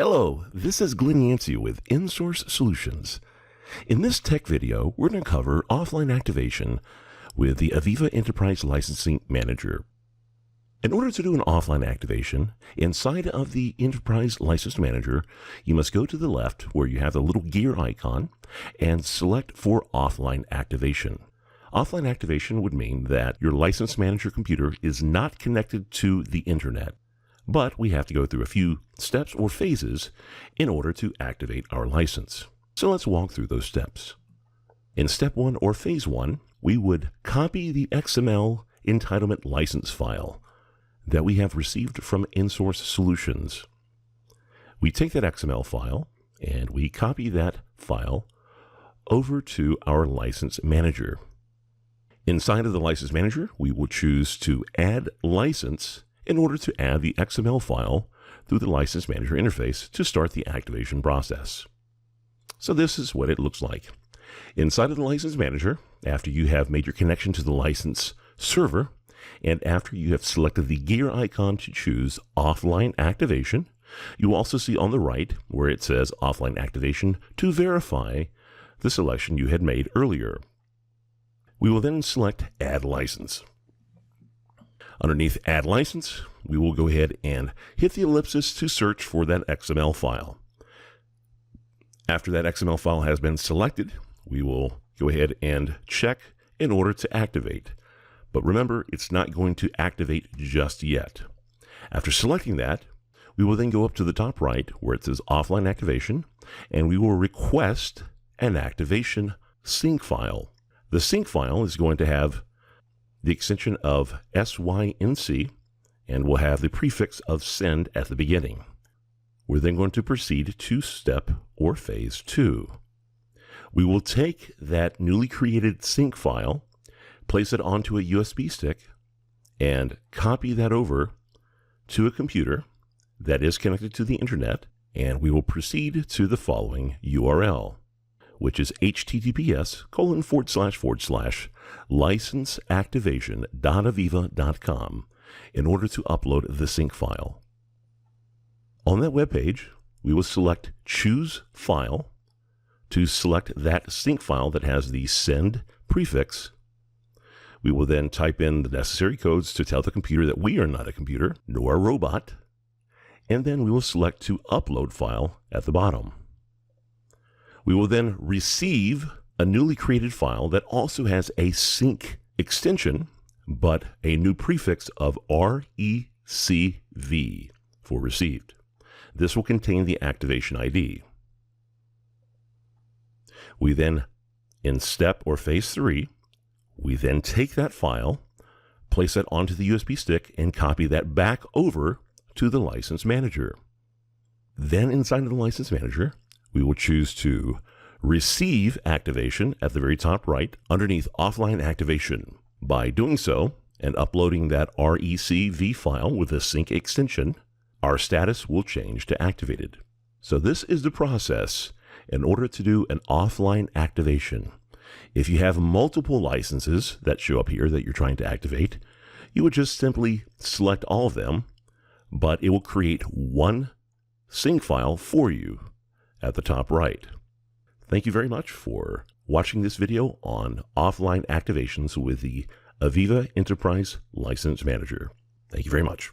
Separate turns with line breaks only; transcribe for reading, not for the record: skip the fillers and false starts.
Hello, this is Glenn Yancey with InSource Solutions. In this tech video, we're going to cover offline activation with the AVEVA Enterprise Licensing Manager. In order to do an offline activation, inside of the Enterprise License Manager, you must go to the left where you have the little gear icon and select for offline activation. Offline activation would mean that your License Manager computer is not connected to the internet, but we have to go through a few steps or phases in order to activate our license. So let's walk through those steps. In step 1 or phase 1, we would copy the XML entitlement license file that we have received from InSource Solutions. We take that XML file and we copy that file over to our License Manager. Inside of the License Manager, we will choose to add license in order to add the XML file through the License Manager interface to start the activation process. So this is what it looks like. Inside of the License Manager, after you have made your connection to the license server, and after you have selected the gear icon to choose offline activation, you will also see on the right where it says offline activation to verify the selection you had made earlier. We will then select Add License. Underneath Add License, we will go ahead and hit the ellipsis to search for that XML file. After that XML file has been selected, we will go ahead and check in order to activate. But remember, it's not going to activate just yet. After selecting that, we will then go up to the top right where it says Offline Activation, and we will request an activation sync file. The sync file is going to have the extension of sync and will have the prefix of send at the beginning. We're then going to proceed to step or phase 2. We will take that newly created sync file, place it onto a USB stick, and copy that over to a computer that is connected to the internet, and we will proceed to the following URL, which is https://licenseactivation.aveva.com in order to upload the sync file. On that web page, we will select Choose File to select that sync file that has the send prefix. We will then type in the necessary codes to tell the computer that we are not a computer, nor a robot, and then we will select to upload file at the bottom. We will then receive a newly created file that also has a sync extension, but a new prefix of RECV for received. This will contain the activation ID. We then, in step or phase 3, we then take that file, place it onto the USB stick, and copy that back over to the License Manager. Then inside of the License Manager, we will choose to receive activation at the very top right underneath Offline Activation. By doing so and uploading that RECV file with a sync extension, our status will change to activated. So this is the process in order to do an offline activation. If you have multiple licenses that show up here that you're trying to activate, you would just simply select all of them, but it will create one sync file for you at the top right. Thank you very much for watching this video on offline activations with the AVEVA Enterprise License Manager. Thank you very much.